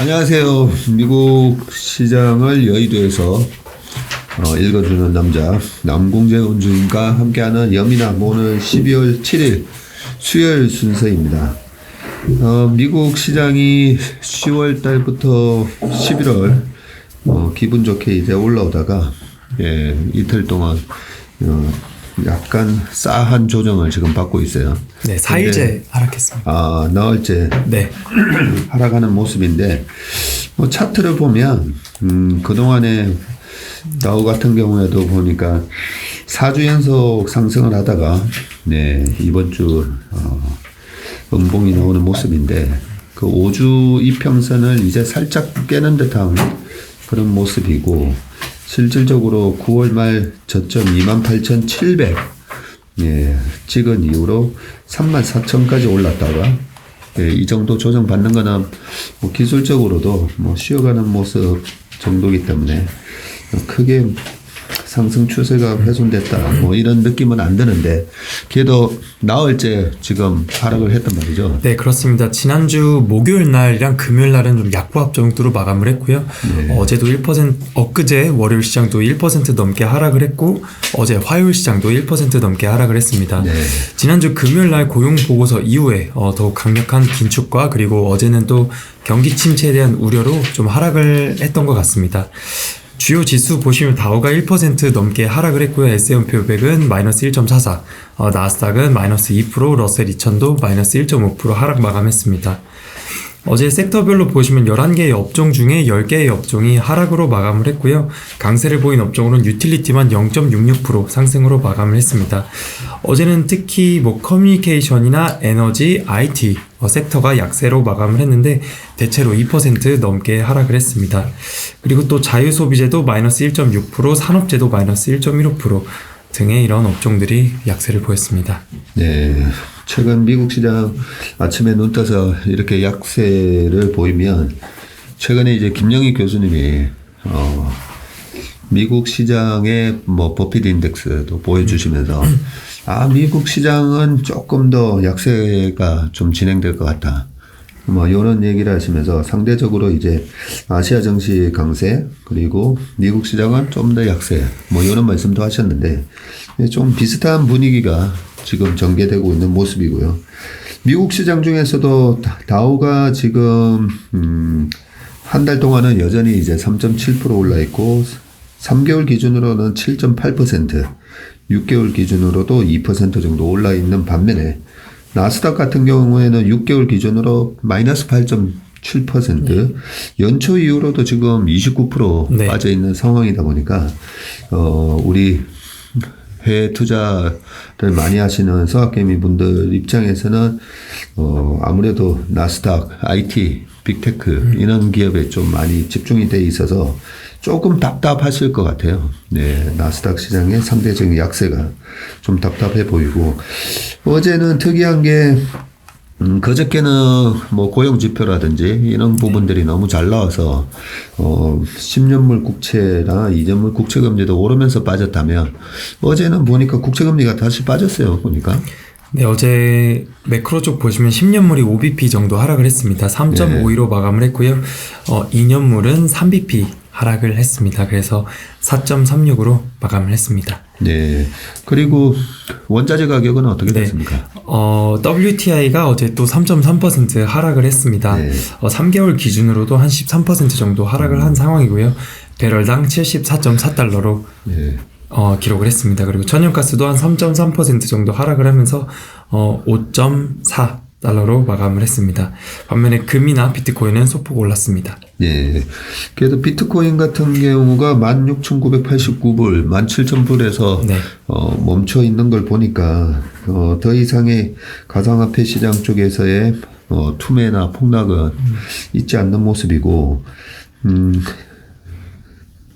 안녕하세요. 미국 시장을 여의도에서 읽어주는 남자 남궁재 원주인과 함께하는 여미남 오늘 12월 7일 수요일 순서입니다. 미국 시장이 10월 달부터 11월 기분 좋게 이제 올라오다가 이틀 동안 약간 싸한 조정을 지금 받고 있어요. 네, 4일째 하락했습니다. 나흘째 네. 하락하는 모습인데, 차트를 보면, 그동안에 다우 같은 경우에도 보니까 4주 연속 상승을 하다가, 이번 주, 음봉이 나오는 모습인데, 그 5주 이평선을 이제 살짝 깨는 듯한 그런 모습이고, 실질적으로 9월 말 저점 28,700 찍은 이후로 34,000까지 올랐다가 이 정도 조정 받는 거는 기술적으로도 쉬어가는 모습 정도이기 때문에 크게 상승 추세가 훼손됐다 이런 느낌은 안 드는데 그래도 나흘째 지금 하락을 했단 말이죠. 네, 그렇습니다. 지난주 목요일 날이랑 금요일 날은 좀 약보합 정도로 마감을 했고요. 어제도 1%, 엊그제 월요일 시장도 1% 넘게 하락을 했고 어제 화요일 시장도 1% 넘게 하락을 했습니다. 지난주 금요일 날 고용 보고서 이후에 더욱 강력한 긴축과 그리고 어제는 또 경기 침체에 대한 우려로 좀 하락을 했던 것 같습니다. 주요 지수 보시면 다우가 1% 넘게 하락을 했고요. S&P 500은 마이너스 1.44, 나스닥은 마이너스 2%, 러셀 2000도 마이너스 1.5% 하락 마감했습니다. 어제 섹터별로 보시면 11개의 업종 중에 10개의 업종이 하락으로 마감을 했고요. 강세를 보인 업종으로는 유틸리티만 0.66% 상승으로 마감을 했습니다. 어제는 특히 커뮤니케이션이나 에너지, IT 섹터가 약세로 마감을 했는데 대체로 2% 넘게 하락을 했습니다. 그리고 또 자유소비재도 마이너스 1.6%, 산업재도 마이너스 1.15% 등의 이런 업종들이 약세를 보였습니다. 네. 최근 미국 시장 아침에 눈 떠서 이렇게 약세를 보이면 최근에 이제 김영희 교수님이 미국 시장의 버핏 인덱스도 보여주시면서 미국 시장은 조금 더 약세가 좀 진행될 것 같다. 이런 얘기를 하시면서 상대적으로 이제 아시아 증시 강세 그리고 미국 시장은 좀 더 약세 이런 말씀도 하셨는데 좀 비슷한 분위기가 지금 전개되고 있는 모습이고요. 미국 시장 중에서도 다우가 지금 한 달 동안은 여전히 이제 3.7% 올라 있고 3개월 기준으로는 7.8%, 6개월 기준으로도 2% 정도 올라 있는 반면에 나스닥 같은 경우에는 6개월 기준으로 마이너스 8.7%, 연초 이후로도 지금 29% 빠져 있는 상황이다 보니까 우리 해외 투자를 많이 하시는 서학개미 분들 입장에서는 아무래도 나스닥, IT, 빅테크 이런 기업에 좀 많이 집중이 돼 있어서 조금 답답하실 것 같아요. 나스닥 시장의 상대적인 약세가 좀 답답해 보이고 어제는 특이한 게 그저께는 고용 지표라든지 이런 부분들이 너무 잘 나와서 10년물 국채나 2년물 국채 금리도 오르면서 빠졌다면 어제는 보니까 국채 금리가 다시 빠졌어요. 보니까. 네, 어제 매크로 쪽 보시면 10년물이 5bp 정도 하락을 했습니다. 3.52로 마감을 했고요. 2년물은 3bp 하락을 했습니다. 그래서 4.36으로 마감을 했습니다. 네. 그리고 원자재 가격은 어떻게 됐습니까? WTI가 어제 또 3.3% 하락을 했습니다. 3개월 기준으로도 한 13% 정도 하락을 한 상황이고요. 배럴당 74.4달러로 기록을 했습니다. 그리고 천연가스도 한 3.3% 정도 하락을 하면서 5.4달러로 마감을 했습니다. 반면에 금이나 비트코인은 소폭 올랐습니다. 그래도 비트코인 같은 경우가 16,989불, 17,000불에서 멈춰 있는 걸 보니까 더 이상의 가상화폐 시장 쪽에서의 투매나 폭락은 있지 않는 모습이고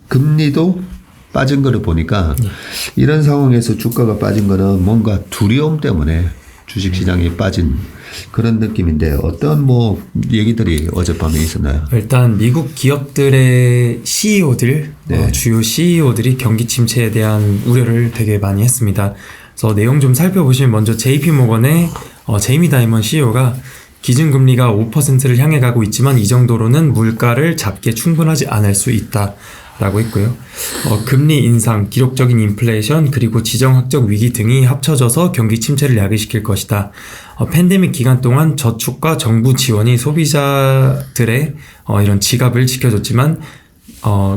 금리도 빠진 거를 보니까 이런 상황에서 주가가 빠진 거는 뭔가 두려움 때문에 주식시장이 빠진 그런 느낌인데 어떤 얘기들이 어젯밤에 있었나요? 일단 미국 기업들의 CEO들, 주요 CEO들이 경기 침체에 대한 우려를 되게 많이 했습니다. 그래서 내용 좀 살펴보시면 먼저 JP모건의 제이미 다이먼 CEO가 기준금리가 5%를 향해 가고 있지만 이 정도로는 물가를 잡기에 충분하지 않을 수 있다라고 했고요. 금리 인상, 기록적인 인플레이션, 그리고 지정학적 위기 등이 합쳐져서 경기 침체를 야기시킬 것이다. 팬데믹 기간 동안 저축과 정부 지원이 소비자들의 이런 지갑을 지켜줬지만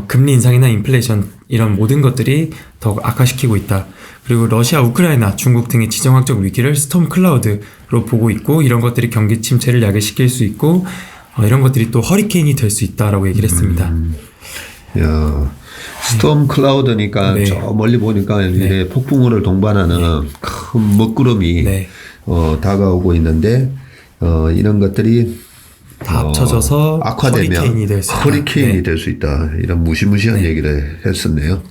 금리 인상이나 인플레이션 이런 모든 것들이 더욱 악화시키고 있다. 그리고 러시아, 우크라이나, 중국 등의 지정학적 위기를 스톰 클라우드로 보고 있고 이런 것들이 경기 침체를 야기시킬 수 있고 이런 것들이 또 허리케인이 될 수 있다라고 얘기를 했습니다. 야, 스톰 클라우드니까 네. 저 멀리 보니까 이게 폭풍우를 동반하는 큰 먹구름이 네. 다가오고 있는데 이런 것들이 다 합쳐져서 악화되면 허리케인이 될 수 있다. 허리케인이 네. 될 수 있다. 이런 무시무시한 얘기를 했었네요.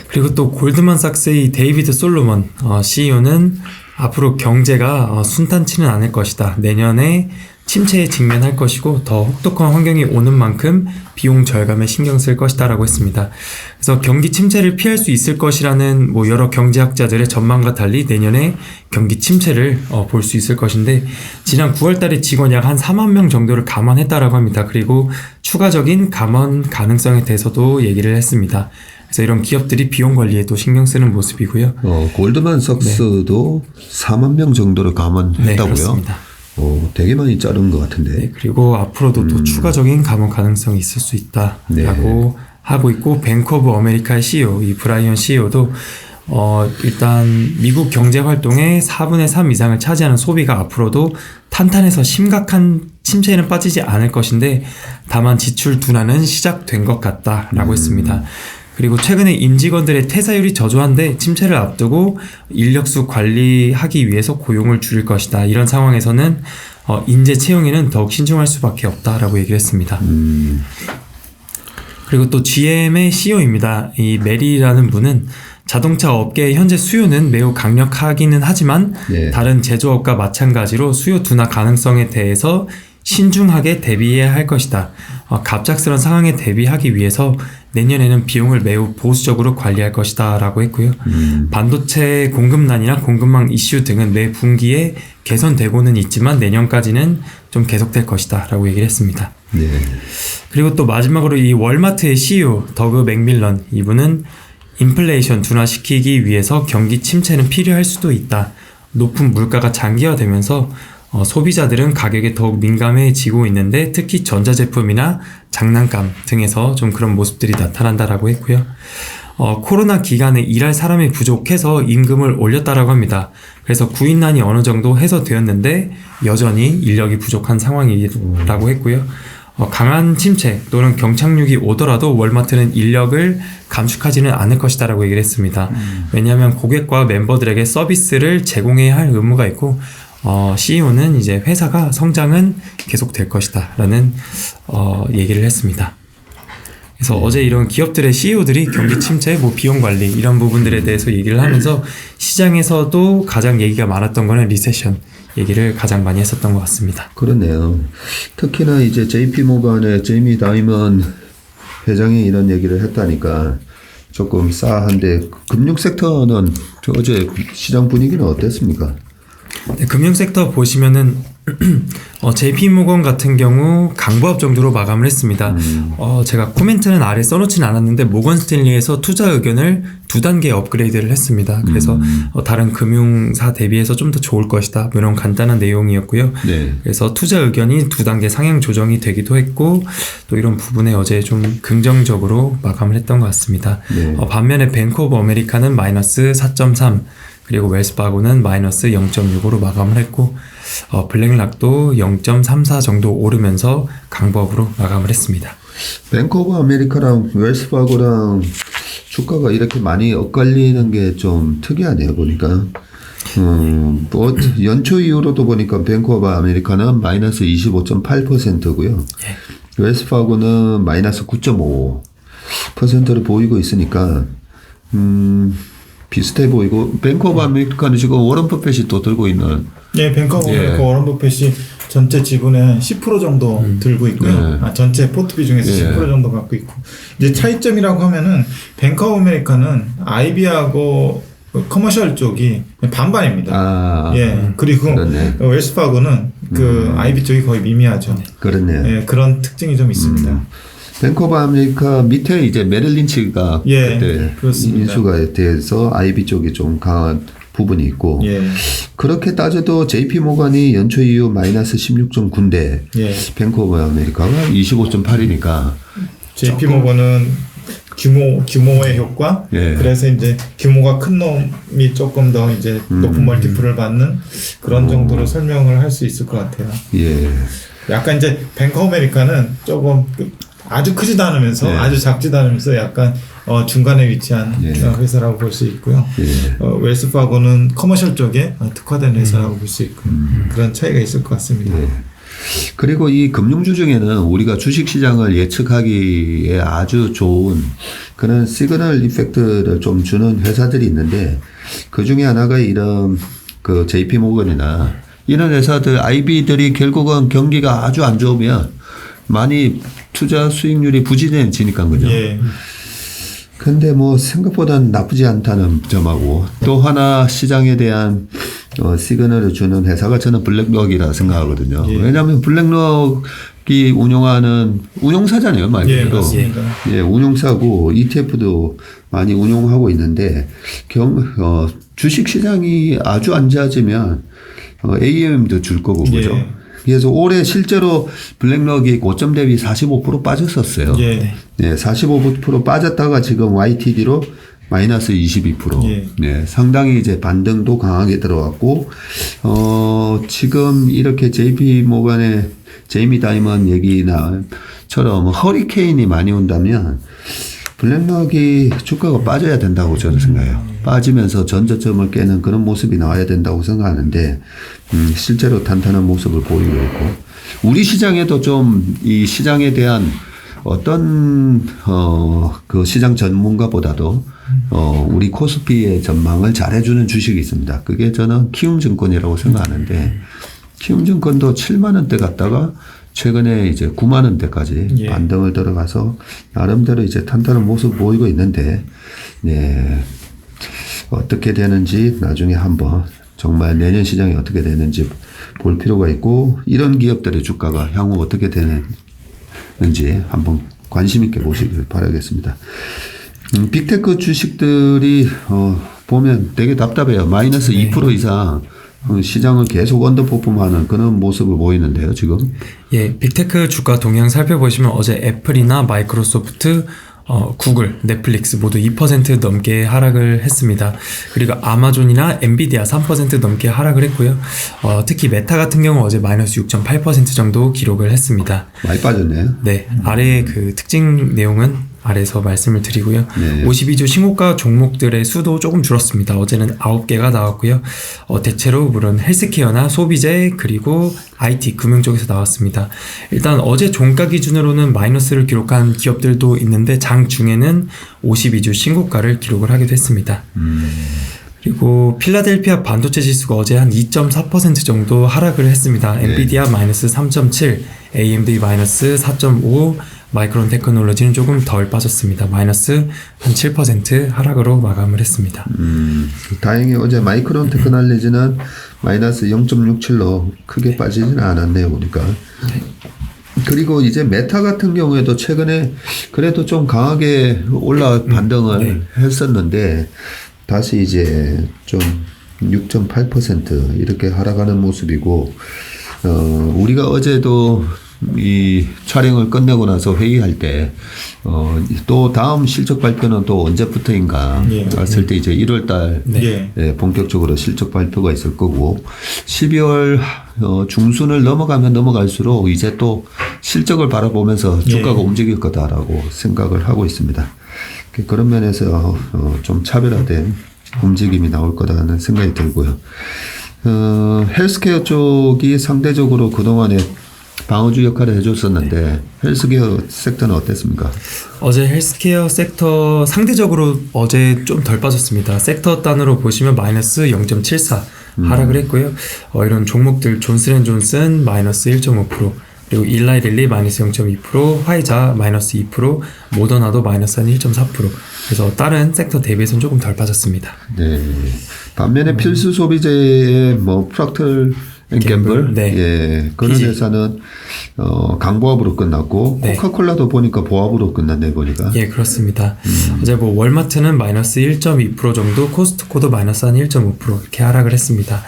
그리고 또 골드만삭스의 데이비드 솔로몬 CEO는 앞으로 경제가 순탄치는 않을 것이다. 내년에 침체에 직면할 것이고 더 혹독한 환경이 오는 만큼 비용 절감에 신경 쓸 것이다 라고 했습니다. 그래서 경기 침체를 피할 수 있을 것이라는 여러 경제학자들의 전망과 달리 내년에 경기 침체를 볼 수 있을 것인데 지난 9월 달에 직원 약 한 4만 명 정도를 감원했다라고 합니다. 그리고 추가적인 감원 가능성에 대해서도 얘기를 했습니다. 그래서 이런 기업들이 비용 관리에도 신경 쓰는 모습이고요. 골드만삭스도 4만 명 정도를 감원했다고요? 네, 그렇습니다. 되게 많이 자른 것 같은데. 네, 그리고 앞으로도 또 추가적인 감원 가능성이 있을 수 있다라고 하고 있고 뱅크 오브 아메리카의 CEO, 이 브라이언 CEO도 일단 미국 경제 활동의 4분의 3 이상을 차지하는 소비가 앞으로도 탄탄해서 심각한 침체에는 빠지지 않을 것인데 다만 지출 둔화는 시작된 것 같다라고 했습니다. 그리고 최근에 임직원들의 퇴사율이 저조한데 침체를 앞두고 인력수 관리하기 위해서 고용을 줄일 것이다. 이런 상황에서는 인재 채용에는 더욱 신중할 수밖에 없다라고 얘기를 했습니다. 그리고 또 GM의 CEO입니다. 이 메리라는 분은 자동차 업계의 현재 수요는 매우 강력하기는 하지만 다른 제조업과 마찬가지로 수요 둔화 가능성에 대해서 신중하게 대비해야 할 것이다. 갑작스런 상황에 대비하기 위해서 내년에는 비용을 매우 보수적으로 관리할 것이다 라고 했고요. 반도체 공급난이나 공급망 이슈 등은 매 분기에 개선되고는 있지만 내년까지는 좀 계속될 것이다 라고 얘기를 했습니다. 네. 그리고 또 마지막으로 이 월마트의 CEO 더그 맥밀런 이분은 인플레이션 둔화시키기 위해서 경기 침체는 필요할 수도 있다. 높은 물가가 장기화되면서 소비자들은 가격에 더욱 민감해지고 있는데 특히 전자제품이나 장난감 등에서 좀 그런 모습들이 나타난다라고 했고요. 코로나 기간에 일할 사람이 부족해서 임금을 올렸다라고 합니다. 그래서 구인난이 어느 정도 해소되었는데 여전히 인력이 부족한 상황이라고 했고요. 강한 침체 또는 경착륙이 오더라도 월마트는 인력을 감축하지는 않을 것이다라고 얘기를 했습니다. 왜냐하면 고객과 멤버들에게 서비스를 제공해야 할 의무가 있고 CEO는 이제 회사가 성장은 계속될 것이다라는 얘기를 했습니다. 그래서 어제 이런 기업들의 CEO들이 경기 침체, 비용 관리 이런 부분들에 대해서 얘기를 하면서 시장에서도 가장 얘기가 많았던 거는 리세션 얘기를 가장 많이 했었던 것 같습니다. 그렇네요. 특히나 이제 JP 모간의 제이미 다이먼 회장이 이런 얘기를 했다니까 조금 싸한데 금융 섹터는 어제 시장 분위기는 어땠습니까? 네, 금융 섹터 보시면은 JP모건 같은 경우 강보합 정도로 마감을 했습니다. 제가 코멘트는 아래 써놓지는 않았는데 모건 스탠리에서 투자 의견을 2단계 업그레이드를 했습니다. 그래서 다른 금융사 대비해서 좀 더 좋을 것이다. 이런 간단한 내용이었고요. 네. 그래서 투자 의견이 2단계 상향 조정이 되기도 했고 또 이런 부분에 어제 좀 긍정적으로 마감을 했던 것 같습니다. 네. 반면에 뱅크 오브 아메리카는 마이너스 4.3 그리고 웰스파고는 마이너스 0.65로 마감을 했고 블랙락도 0.34 정도 오르면서 강보합으로 마감을 했습니다. 뱅크 오브 아메리카랑 웰스파고랑 주가가 이렇게 많이 엇갈리는 게 좀 특이하네요 보니까. 연초 이후로도 보니까 뱅크 오브 아메리카는 마이너스 25.8%고요. 웰스파고는 마이너스 9.5%를 보이고 있으니까 비슷해 보이고 뱅크 오브 아메리카는 지금 워런 버핏이 또 들고 있는. 네, 뱅크 오브 아메리카 워런 버핏이 전체 지분의 10% 정도 들고 있고요. 전체 포트비 중에서 10% 정도 갖고 있고. 이제 차이점이라고 하면은 뱅크 오브 아메리카는 IB하고 커머셜 쪽이 반반입니다. 그리고 웰스파고는 그 IB 쪽이 거의 미미하죠. 그렇네요. 예, 그런 특징이 좀 있습니다. 뱅크 오브 아메리카 밑에 이제 메릴 린치가 예, 그때 그렇습니다. 인수가 돼서 IB 쪽이 좀 강한 부분이 있고 예, 그렇게 따져도 JP 모건이 연초 이후 마이너스 16.9인데 예. 뱅크 오브 아메리카가 25.8이니까 JP 모건은 규모의 효과. 예. 그래서 이제 규모가 큰 놈이 조금 더 이제 높은 멀티플을 받는 그런 정도로 설명을 할 수 있을 것 같아요. 예. 약간 이제 뱅크 아메리카는 조금 아주 크지도 않으면서 예. 아주 작지도 않으면서 약간 중간에 위치한 예. 회사라고 볼 수 있고요. 예. 웰스파고는 커머셜 쪽에 특화된 회사라고 볼 수 있고요. 그런 차이가 있을 것 같습니다. 예. 그리고 이 금융주 중에는 우리가 주식시장을 예측하기에 아주 좋은 그런 시그널 이펙트를 좀 주는 회사들이 있는데 그 중에 하나가 이런 그 JP 모건이나 이런 회사들 IB들이 결국은 경기가 아주 안 좋으면 많이 투자 수익률이 부진해지니까 그죠. 예. 근데 뭐 생각보다는 나쁘지 않다는 점하고 또 하나 시장에 대한 시그널을 주는 회사가 저는 블랙록이라 생각하거든요. 예. 왜냐하면 블랙록이 운용하는 운용사잖아요, 말 예, 그대로. 맞습니다. 예, 운용사고 ETF도 많이 운용하고 있는데 주식 시장이 아주 안 좋아지면 AUM도 줄 거고 그죠. 예. 그래서 올해 실제로 블랙록이 고점 대비 45% 빠졌었어요. 예. 네, 45% 빠졌다가 지금 YTD로 마이너스 22%. 예. 네, 상당히 이제 반등도 강하게 들어왔고, 지금 이렇게 JP 모건의 제이미 다이먼 얘기나처럼 허리케인이 많이 온다면 블랙록이 주가가 빠져야 된다고 저는 생각해요. 빠지면서 전저점을 깨는 그런 모습이 나와야 된다고 생각하는데, 실제로 탄탄한 모습을 보이고 있고, 우리 시장에도 좀 이 시장에 대한 어떤 그 시장 전문가보다도 우리 코스피의 전망을 잘해주는 주식이 있습니다. 그게 저는 키움증권이라고 생각하는데 키움증권도 7만 원대 갔다가 최근에 이제 9만 원대까지 예. 반등을 들어가서 나름대로 이제 탄탄한 모습 보이고 있는데 네. 어떻게 되는지 나중에 한번 정말 내년 시장이 어떻게 되는지 볼 필요가 있고 이런 기업들의 주가가 향후 어떻게 되는지 한번 관심 있게 보시길 바라겠습니다. 빅테크 주식들이 보면 되게 답답해요. 마이너스 2% 이상 시장을 계속 언더퍼폼하는 그런 모습을 보이는데요, 지금. 예, 빅테크 주가 동향 살펴보시면 어제 애플이나 마이크로소프트, 구글, 넷플릭스 모두 2% 넘게 하락을 했습니다. 그리고 아마존이나 엔비디아 3% 넘게 하락을 했고요. 특히 메타 같은 경우 어제 마이너스 6.8% 정도 기록을 했습니다. 많이 빠졌네요. 네, 아래 그 특징 내용은 아래서 말씀을 드리고요. 네. 52주 신고가 종목들의 수도 조금 줄었습니다. 어제는 9개가 나왔고요. 대체로 물론 헬스케어나 소비재 그리고 IT 금융 쪽에서 나왔습니다. 일단 어제 종가 기준으로는 마이너스를 기록한 기업들도 있는데 장 중에는 52주 신고가를 기록을 하기도 했습니다. 그리고 필라델피아 반도체 지수가 어제 한 2.4% 정도 하락을 했습니다. 엔비디아 마이너스 3.7, AMD 마이너스 4.5, 마이크론 테크놀로지는 조금 덜 빠졌습니다. 마이너스 한 7% 하락으로 마감을 했습니다. 다행히 어제 마이크론 테크놀로지는 마이너스 0.67로 크게 빠지지는 않았네요, 보니까. 그리고 이제 메타 같은 경우에도 최근에 그래도 좀 강하게 반등을 했었는데 다시 이제 좀 6.8% 이렇게 하락하는 모습이고, 우리가 어제도 이 촬영을 끝내고 나서 회의할 때, 또 다음 실적 발표는 또 언제부터인가 했을 때 이제 1월달 본격적으로 실적 발표가 있을 거고, 12월 중순을 넘어가면 넘어갈수록 이제 또 실적을 바라보면서 주가가 움직일 거다라고 생각을 하고 있습니다. 그런 면에서 좀 차별화된 움직임이 나올 거다라는 생각이 들고요. 헬스케어 쪽이 상대적으로 그동안에 방어주 역할을 해줬었는데 헬스케어 섹터는 어땠습니까? 어제 헬스케어 섹터 상대적으로 어제 좀 덜 빠졌습니다. 섹터 단으로 보시면 마이너스 0.74 하락을 했고요. 이런 종목들 존슨앤존슨 마이너스 1.5%, 그리고 일라이릴리 마이너스 0.2%, 화이자 마이너스 2%, 모더나도 마이너스 한 1.4%. 그래서 다른 섹터 대비해서는 조금 덜 빠졌습니다. 네. 반면에 필수 소비재의 뭐 프락틀 엔갬블. 네. 예. 그런 PG. 회사는 강보합으로 끝났고 네. 코카콜라도 보니까 보합으로 끝났네 보니까. 예, 그렇습니다. 어제 뭐 월마트는 마이너스 1.2% 정도, 코스트코도 마이너스 한 1.5% 이렇게 하락을 했습니다.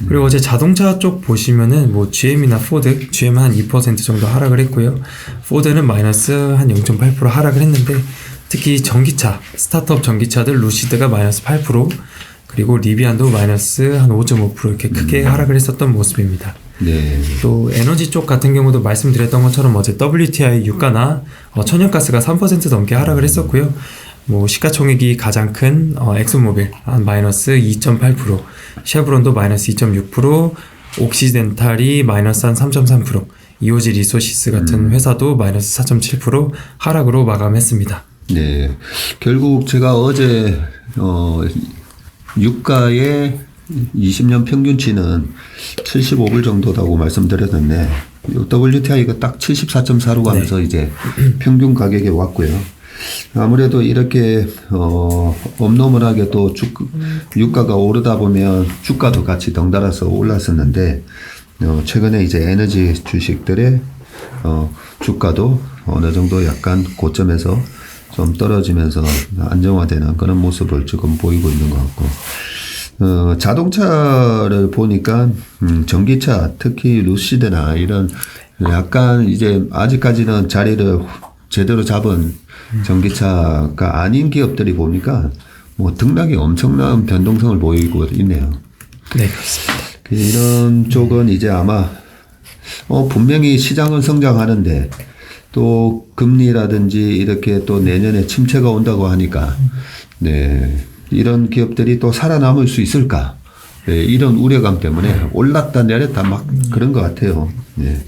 그리고 어제 자동차 쪽 보시면은 뭐 GM이나 포드, GM은 한 2% 정도 하락을 했고요. 포드는 마이너스 한 0.8% 하락을 했는데 특히 전기차, 스타트업 전기차들 루시드가 마이너스 8%, 그리고 리비안도 마이너스 한 5.5% 이렇게 크게 하락을 했었던 모습입니다. 네. 또 에너지 쪽 같은 경우도 말씀드렸던 것처럼 어제 WTI 유가나 천연가스가 3% 넘게 하락을 했었고요. 뭐 시가총액이 가장 큰 엑소모빌 한 마이너스 2.8%, 쉐브론도 마이너스 2.6%, 옥시덴탈이 마이너스 한 3.3%, 이오지 리소시스 같은 회사도 마이너스 4.7% 하락으로 마감했습니다. 네. 결국 제가 어제 유가의 20년 평균치는 75불 정도라고 말씀드렸는데 WTI가 딱 74.4로 가면서 이제 평균 가격에 왔고요. 아무래도 이렇게 엄노멀하게 또 유가가 오르다 보면 주가도 같이 덩달아서 올랐었는데 최근에 이제 에너지 주식들의 주가도 어느 정도 약간 고점에서 좀 떨어지면서 안정화되는 그런 모습을 지금 보이고 있는 것 같고 자동차를 보니까 전기차 특히 루시드나 이런 약간 이제 아직까지는 자리를 제대로 잡은 전기차가 아닌 기업들이 보니까 뭐 등락이 엄청난 변동성을 보이고 있네요. 네, 그렇습니다. 이런 쪽은 이제 아마 분명히 시장은 성장하는데 또 금리라든지 이렇게 또 내년에 침체가 온다고 하니까 네, 이런 기업들이 또 살아남을 수 있을까? 네, 이런 우려감 때문에 올랐다 내렸다 막 그런 것 같아요. 네.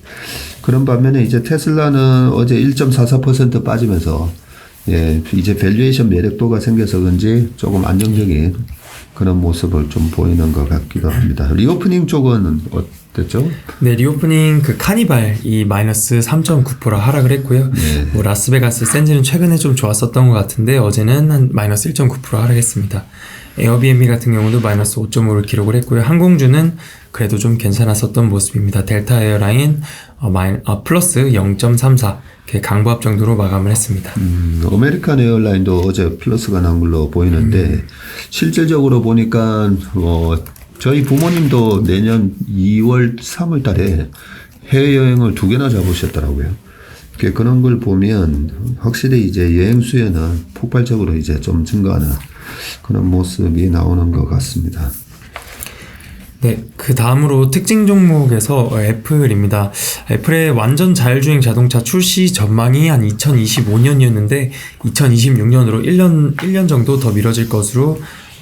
그런 반면에 이제 테슬라는 어제 1.44% 빠지면서 예, 이제 밸류에이션 매력도가 생겨서 그런지 조금 안정적인 그런 모습을 좀 보이는 것 같기도 합니다. 리오프닝 쪽은 어땠죠? 네, 리오프닝 그 카니발이 마이너스 3.9% 하락을 했고요. 네. 뭐 라스베가스 샌즈는 최근에 좀 좋았었던 것 같은데 어제는 한 마이너스 1.9% 하락했습니다. 에어비앤비 같은 경우도 마이너스 5.5를 기록을 했고요. 항공주는 그래도 좀 괜찮았었던 모습입니다. 델타 에어라인 플러스 0.34 강보합 정도로 마감을 했습니다. 아메리칸 에어라인도 어제 플러스가 난 걸로 보이는데 실질적으로 보니까 저희 부모님도 내년 2월 3월 달에 해외여행을 2개나 잡으셨더라고요. 그런 걸 보면 확실히 이제 여행 수요는 폭발적으로 이제 좀 증가하는 그런 모습이 나오는 것 같습니다. 네, 그 다음으로 특징 종목에서 애플입니다. 애플의 완전 자율주행 자동차 출시 전망이 한 2025년이었는데 2026년으로 1년 정도 더 미뤄질 것으로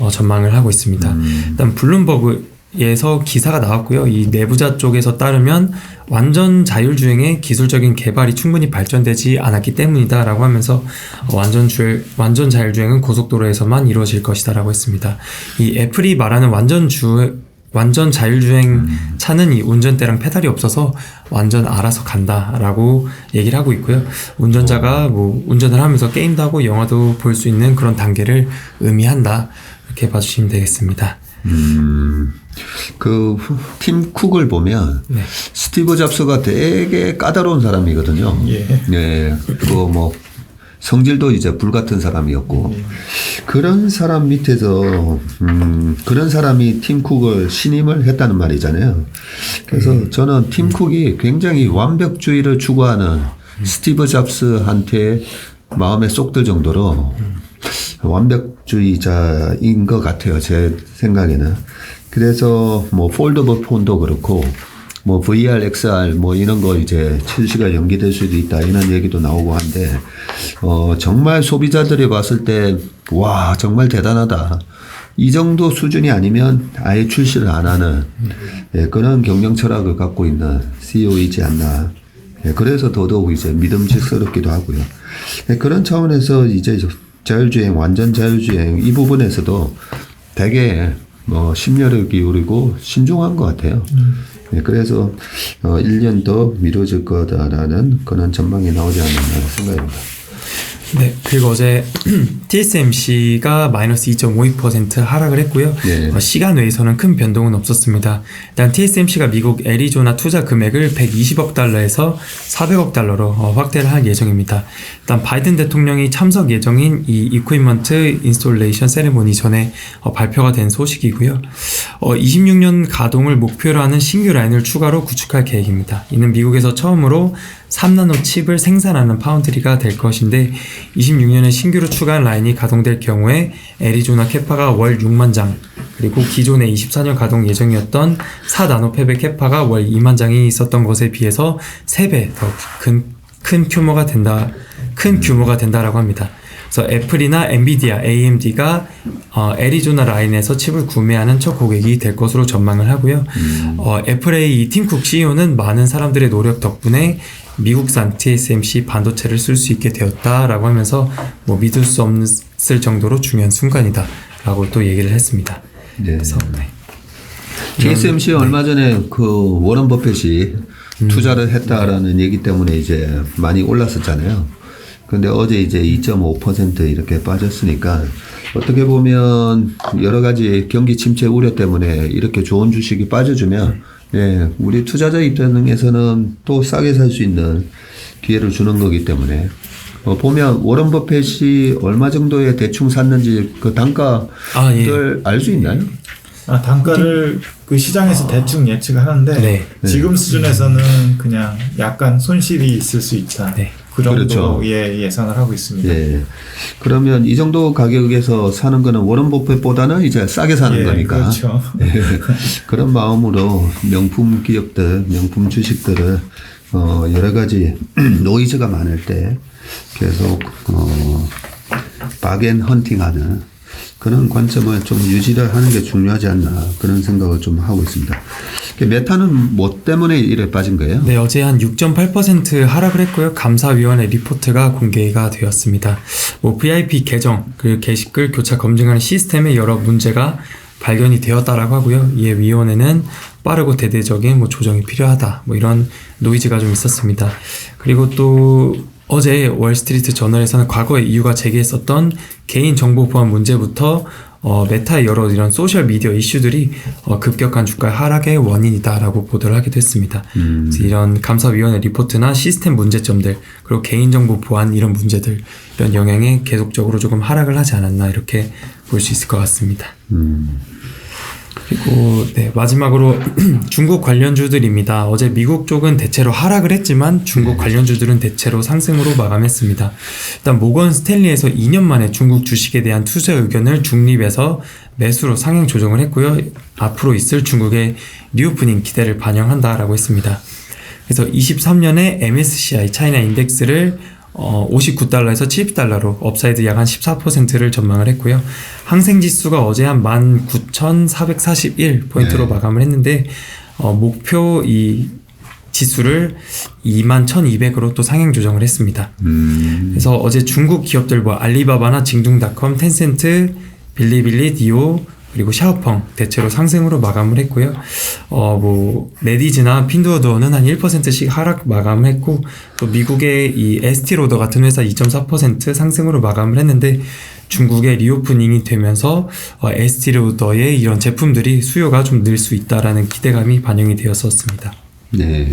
전망을 하고 있습니다. 일단 블룸버그에서 기사가 나왔고요. 이 내부자 쪽에서 따르면 완전 자율주행의 기술적인 개발이 충분히 발전되지 않았기 때문이다라고 하면서 완전 자율주행은 고속도로에서만 이루어질 것이다라고 했습니다. 이 애플이 말하는 완전 자율주행 차는 이 운전대랑 페달이 없어서 완전 알아서 간다라고 얘기를 하고 있고요. 운전자가 뭐 운전을 하면서 게임도 하고 영화도 볼 수 있는 그런 단계를 의미한다. 이렇게 봐주시면 되겠습니다. 그 팀 쿡을 보면 네. 스티브 잡스가 되게 까다로운 사람이거든요. 예. 네. 그거 뭐 성질도 이제 불같은 사람이었고 그런 사람 밑에서 그런 사람이 팀 쿡을 신임을 했다는 말이잖아요. 그래서 저는 팀 쿡이 굉장히 완벽주의를 추구하는 스티브 잡스한테 마음에 쏙 들 정도로 완벽주의자인 것 같아요. 제 생각에는. 그래서 뭐 폴더블 폰도 그렇고 뭐 VR, XR 뭐 이런 거 이제 출시가 연기될 수도 있다 이런 얘기도 나오고 한데 정말 소비자들이 봤을 때 와 정말 대단하다. 이 정도 수준이 아니면 아예 출시를 안 하는 그런 경영 철학을 갖고 있는 CEO이지 않나. 그래서 더더욱 이제 믿음직스럽기도 하고요. 그런 차원에서 이제 자율주행, 완전 자율주행 이 부분에서도 되게 심려를 기울이고 신중한 것 같아요. 그래서 1년 더 미뤄질 거다라는 그런 전망이 나오지 않나 생각합니다. 네, 그리고 어제 TSMC가 마이너스 2.52% 하락을 했고요. 네. 시간 외에서는 큰 변동은 없었습니다. 일단 TSMC가 미국 애리조나 투자 금액을 120억 달러에서 400억 달러로 확대를 할 예정입니다. 일단 바이든 대통령이 참석 예정인 이 이퀴먼트 인스톨레이션 세레모니 전에 발표가 된 소식이고요. 26년 가동을 목표로 하는 신규 라인을 추가로 구축할 계획입니다. 이는 미국에서 처음으로 3나노 칩을 생산하는 파운드리가 될 것인데 26년에 신규로 추가한 라인이 가동될 경우에 애리조나 캐파가 월 6만 장 그리고 기존의 24년 가동 예정이었던 4나노 팹의 캐파가 월 2만 장이 있었던 것에 비해서 3배 더 큰 규모가 된다라고 합니다. 그래서 애플이나 엔비디아, AMD가 애리조나 라인에서 칩을 구매하는 첫 고객이 될 것으로 전망을 하고요. 애플의 이 팀쿡 CEO는 많은 사람들의 노력 덕분에 미국산 TSMC 반도체를 쓸 수 있게 되었다라고 하면서 뭐 믿을 수 없을 정도로 중요한 순간이다라고 또 얘기를 했습니다. 네. 그래서 TSMC 얼마 전에 그 워런 버핏이 투자를 했다라는 얘기 때문에 이제 많이 올랐었잖아요. 근데 어제 이제 2.5% 이렇게 빠졌으니까 어떻게 보면 여러 가지 경기 침체 우려 때문에 이렇게 좋은 주식이 빠져주면 예, 우리 투자자 입장에서는 또 싸게 살 수 있는 기회를 주는 거기 때문에 보면 워런 버핏이 얼마 정도에 대충 샀는지 그 단가를 알 수 있나요? 단가를 그 시장에서 대충 예측을 하는데 네. 지금 수준에서는 그냥 약간 손실이 있을 수 있다. 네. 그 정도의 그렇죠. 예상을 하고 있습니다. 예. 그러면 이 정도 가격에서 사는 거는 워런 버핏보다는 이제 싸게 사는 거니까. 그렇죠. 예. 그런 마음으로 명품 기업들, 명품 주식들을 여러 가지 노이즈가 많을 때 계속 바겐 헌팅하는 그런 관점을 좀 유지를 하는 게 중요하지 않나 그런 생각을 좀 하고 있습니다. 메타는 뭐 때문에 이래 빠진 거예요? 네, 어제 한 6.8% 하락을 했고요. 감사위원회 리포트가 공개가 되었습니다. 뭐 VIP 계정, 그 게시글 교차 검증하는 시스템에 여러 문제가 발견이 되었다라고 하고요. 이에 위원회는 빠르고 대대적인 뭐 조정이 필요하다. 뭐 이런 노이즈가 좀 있었습니다. 그리고 또 어제 월스트리트 저널에서는 과거에 이유가 제기했었던 개인정보 보안 문제부터 메타의 여러 이런 소셜 미디어 이슈들이 급격한 주가 하락의 원인이다라고 보도를 하기도 했습니다. 그래서 이런 감사위원회 리포트나 시스템 문제점들 그리고 개인정보 보안 이런 문제들 이런 영향에 계속적으로 조금 하락을 하지 않았나 이렇게 볼 수 있을 것 같습니다. 그리고 네, 마지막으로 중국 관련주들입니다. 어제 미국 쪽은 대체로 하락을 했지만 중국 관련주들은 대체로 상승으로 마감했습니다. 일단 모건 스탠리에서 2년 만에 중국 주식에 대한 투자 의견을 중립에서 매수로 상향 조정을 했고요. 앞으로 있을 중국의 리오프닝 기대를 반영한다라고 했습니다. 그래서 23년에 MSCI 차이나 인덱스를 59달러에서 70달러로 업사이드 약 한 14%를 전망을 했고요. 항생지수가 어제 한 19,441포인트로 마감을 했는데 목표 이 지수를 21,200으로 또 상향 조정을 했습니다. 그래서 어제 중국 기업들 뭐 알리바바나 징둥닷컴, 텐센트, 빌리빌리, 디오 그리고 샤오펑 대체로 상승으로 마감을 했고요. 뭐 네디즈나 핀두어두어는 한 1%씩 하락 마감을 했고 또 미국의 이 에스티로더 같은 회사 2.4% 상승으로 마감을 했는데 중국의 리오프닝이 되면서 에스티로더의 이런 제품들이 수요가 좀 늘 수 있다라는 기대감이 반영이 되었었습니다. 네.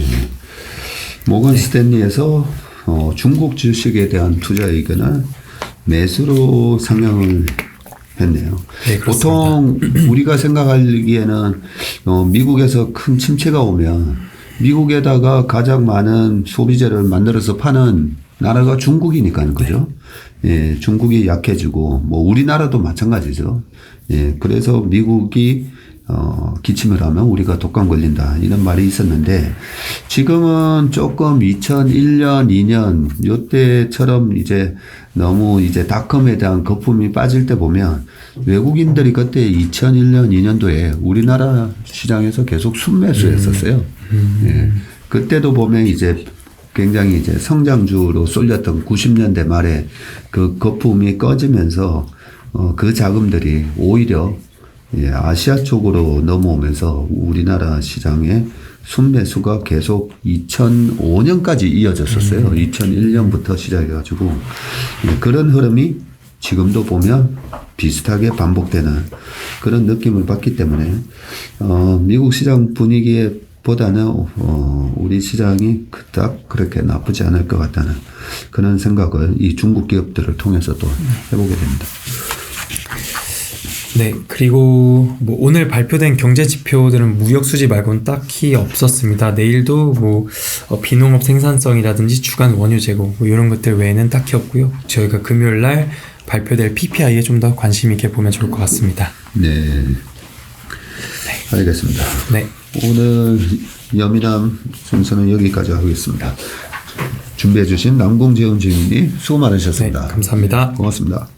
모건 스탠리에서 중국 주식에 대한 투자 의견을 매수로 상향을 했네요. 네, 보통 우리가 생각하기에는 미국에서 큰 침체가 오면 미국에다가 가장 많은 소비재를 만들어서 파는 나라가 중국이니까요, 그죠? 예, 중국이 약해지고 뭐 우리나라도 마찬가지죠. 예, 그래서 미국이 기침을 하면 우리가 독감 걸린다 이런 말이 있었는데 지금은 조금 2001년, 2년 요때처럼 이제 너무 이제 닷컴에 대한 거품이 빠질 때 보면 외국인들이 그때 2001년, 2년도에 우리나라 시장에서 계속 순매수했었어요. 예. 그때도 보면 이제 굉장히 이제 성장주로 쏠렸던 90년대 말에 그 거품이 꺼지면서 그 자금들이 오히려 예, 아시아 쪽으로 넘어오면서 우리나라 시장에 순매수가 계속 2005년까지 이어졌었어요. 2001년부터 시작해가지고 그런 흐름이 지금도 보면 비슷하게 반복되는 그런 느낌을 받기 때문에 미국 시장 분위기에 보다는 우리 시장이 그닥 그렇게 나쁘지 않을 것 같다는 그런 생각을 이 중국 기업들을 통해서 또 해보게 됩니다. 네, 그리고 뭐 오늘 발표된 경제 지표들은 무역 수지 말고는 딱히 없었습니다. 내일도 뭐 비농업 생산성이라든지 주간 원유 재고 뭐 이런 것들 외에는 딱히 없고요. 저희가 금요일 날 발표될 PPI에 좀 더 관심 있게 보면 좋을 것 같습니다. 네, 알겠습니다. 네. 오늘 여미남 순서는 여기까지 하겠습니다. 준비해 주신 남궁재훈 주인님 수고 많으셨습니다. 네, 감사합니다. 고맙습니다.